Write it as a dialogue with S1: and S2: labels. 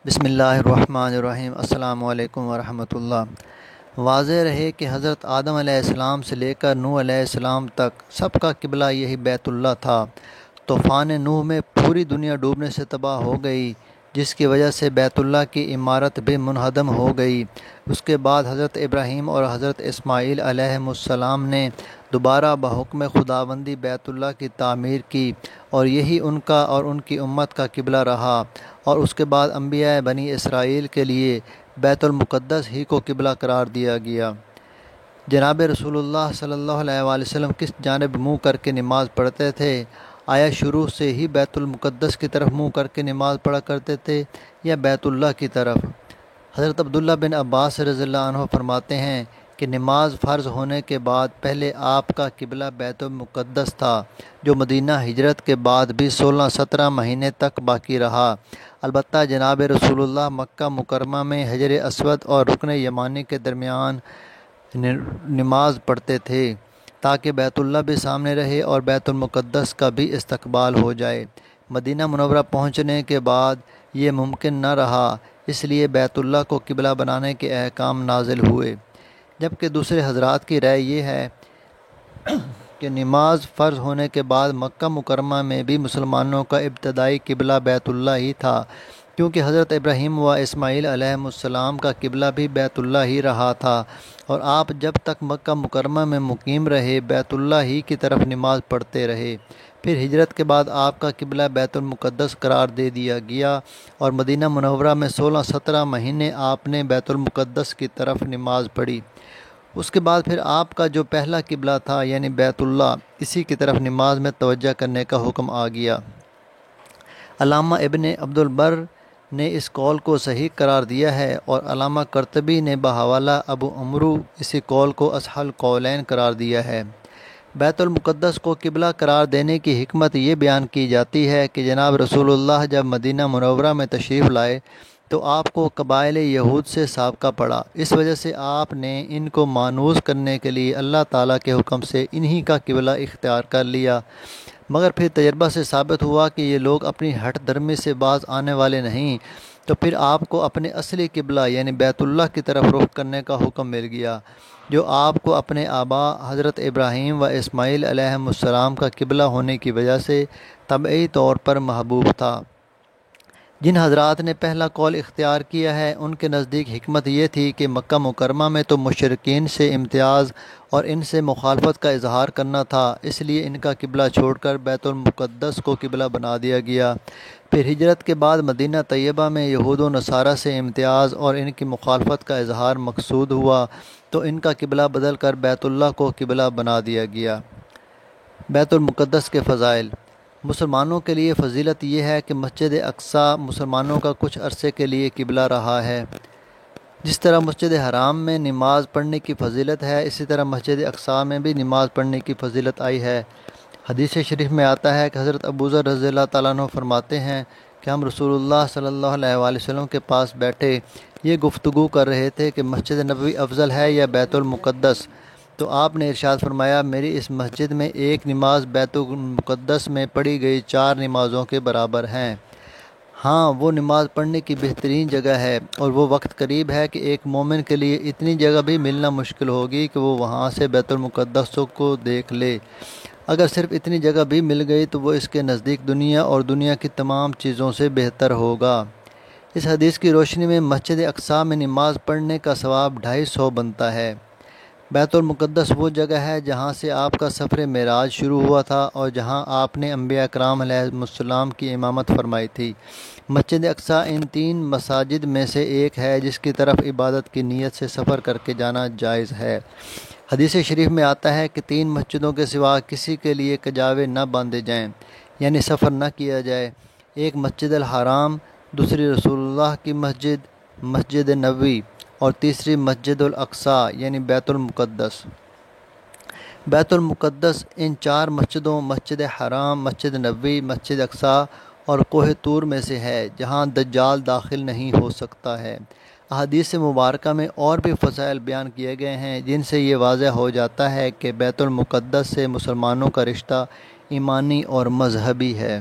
S1: بسم اللہ الرحمن الرحیم۔ السلام علیکم ورحمۃ اللہ۔ واضح رہے کہ حضرت آدم علیہ السلام سے لے کر نوح علیہ السلام تک سب کا قبلہ یہی بیت اللہ تھا۔ طوفان نوح میں پوری دنیا ڈوبنے سے تباہ ہو گئی، جس کی وجہ سے بیت اللہ کی عمارت بھی منہدم ہو گئی۔ اس کے بعد حضرت ابراہیم اور حضرت اسماعیل علیہ السلام نے دوبارہ بحکم خداوندی بیت اللہ کی تعمیر کی، اور یہی ان کا اور ان کی امت کا قبلہ رہا، اور اس کے بعد انبیاء بنی اسرائیل کے لیے بیت المقدس ہی کو قبلہ قرار دیا گیا۔ جناب رسول اللہ صلی اللہ علیہ وآلہ وسلم کس جانب منہ کر کے نماز پڑھتے تھے؟ آیا شروع سے ہی بیت المقدس کی طرف منہ کر کے نماز پڑھا کرتے تھے یا بیت اللہ کی طرف؟ حضرت عبداللہ بن عباس رضی اللہ عنہ فرماتے ہیں کہ نماز فرض ہونے کے بعد پہلے آپ کا قبلہ بیت المقدس تھا، جو مدینہ ہجرت کے بعد بھی 16-17 مہینے تک باقی رہا۔ البتہ جناب رسول اللہ مکہ مکرمہ میں حجر اسود اور رکن یمانی کے درمیان نماز پڑھتے تھے، تاکہ بیت اللہ بھی سامنے رہے اور بیت المقدس کا بھی استقبال ہو جائے۔ مدینہ منورہ پہنچنے کے بعد یہ ممکن نہ رہا، اس لیے بیت اللہ کو قبلہ بنانے کے احکام نازل ہوئے، جبکہ دوسرے حضرات کی رائے یہ ہے کہ نماز فرض ہونے کے بعد مکہ مکرمہ میں بھی مسلمانوں کا ابتدائی قبلہ بیت اللہ ہی تھا، کیونکہ حضرت ابراہیم و اسماعیل علیہ السلام کا قبلہ بھی بیت اللہ ہی رہا تھا، اور آپ جب تک مکہ مکرمہ میں مقیم رہے بیت اللہ ہی کی طرف نماز پڑھتے رہے۔ پھر ہجرت کے بعد آپ کا قبلہ بیت المقدس قرار دے دیا گیا، اور مدینہ منورہ میں 16-17 مہینے آپ نے بیت المقدس کی طرف نماز پڑھی۔ اس کے بعد پھر آپ کا جو پہلا قبلہ تھا یعنی بیت اللہ، اسی کی طرف نماز میں توجہ کرنے کا حکم آ گیا۔ علامہ ابن عبد البر نے اس قول کو صحیح قرار دیا ہے، اور علامہ قرطبی نے بحوالہ ابو عمرو اسی قول کو اصح القولین قرار دیا ہے۔ بیت المقدس کو قبلہ قرار دینے کی حکمت یہ بیان کی جاتی ہے کہ جناب رسول اللہ جب مدینہ منورہ میں تشریف لائے تو آپ کو قبائل یہود سے سابقہ پڑا، اس وجہ سے آپ نے ان کو مانوس کرنے کے لیے اللہ تعالیٰ کے حکم سے انہی کا قبلہ اختیار کر لیا، مگر پھر تجربہ سے ثابت ہوا کہ یہ لوگ اپنی ہٹ درمی سے باز آنے والے نہیں، تو پھر آپ کو اپنے اصلی قبلہ یعنی بیت اللہ کی طرف رخ کرنے کا حکم مل گیا، جو آپ کو اپنے آبا حضرت ابراہیم و اسماعیل علیہ السلام کا قبلہ ہونے کی وجہ سے طبعی طور پر محبوب تھا۔ جن حضرات نے پہلا قول اختیار کیا ہے ان کے نزدیک حکمت یہ تھی کہ مکہ مکرمہ میں تو مشرکین سے امتیاز اور ان سے مخالفت کا اظہار کرنا تھا، اس لیے ان کا قبلہ چھوڑ کر بیت المقدس کو قبلہ بنا دیا گیا۔ پھر ہجرت کے بعد مدینہ طیبہ میں یہود و نصارہ سے امتیاز اور ان کی مخالفت کا اظہار مقصود ہوا، تو ان کا قبلہ بدل کر بیت اللہ کو قبلہ بنا دیا گیا۔ بیت المقدس کے فضائل۔ مسلمانوں کے لیے فضیلت یہ ہے کہ مسجد اقصیٰ مسلمانوں کا کچھ عرصے کے لیے قبلہ رہا ہے۔ جس طرح مسجد حرام میں نماز پڑھنے کی فضیلت ہے، اسی طرح مسجد اقصیٰ میں بھی نماز پڑھنے کی فضیلت آئی ہے۔ حدیث شریف میں آتا ہے کہ حضرت ابوذر رضی اللہ تعالیٰ عنہ فرماتے ہیں کہ ہم رسول اللہ صلی اللہ علیہ وآلہ وسلم کے پاس بیٹھے یہ گفتگو کر رہے تھے کہ مسجد نبوی افضل ہے یا بیت المقدس، تو آپ نے ارشاد فرمایا میری اس مسجد میں ایک نماز بیت المقدس میں پڑھی گئی 4 نمازوں کے برابر ہیں۔ ہاں، وہ نماز پڑھنے کی بہترین جگہ ہے، اور وہ وقت قریب ہے کہ ایک مومن کے لیے اتنی جگہ بھی ملنا مشکل ہوگی کہ وہ وہاں سے بیت المقدس کو دیکھ لے۔ اگر صرف اتنی جگہ بھی مل گئی تو وہ اس کے نزدیک دنیا اور دنیا کی تمام چیزوں سے بہتر ہوگا۔ اس حدیث کی روشنی میں مسجد اقصیٰ میں نماز پڑھنے کا ثواب 250 بنتا ہے۔ بیت المقدس وہ جگہ ہے جہاں سے آپ کا سفر معراج شروع ہوا تھا اور جہاں آپ نے انبیاء کرام علیہ السلام کی امامت فرمائی تھی۔ مسجد اقصیٰ ان 3 مساجد میں سے ایک ہے جس کی طرف عبادت کی نیت سے سفر کر کے جانا جائز ہے۔ حدیث شریف میں آتا ہے کہ 3 مسجدوں کے سوا کسی کے لیے کجاوے نہ باندھے جائیں، یعنی سفر نہ کیا جائے۔ ایک مسجد الحرام، دوسری رسول اللہ کی مسجد مسجد نبوی، اور تیسری مسجد الاقصیٰ یعنی بیت المقدس۔ بیت المقدس ان 4 مسجدوں مسجد حرام، مسجد نبوی، مسجد اقصیٰ اور کوہ طور میں سے ہے جہاں دجال داخل نہیں ہو سکتا ہے۔ احادیث مبارکہ میں اور بھی فضائل بیان کیے گئے ہیں جن سے یہ واضح ہو جاتا ہے کہ بیت المقدس سے مسلمانوں کا رشتہ ایمانی اور مذہبی ہے۔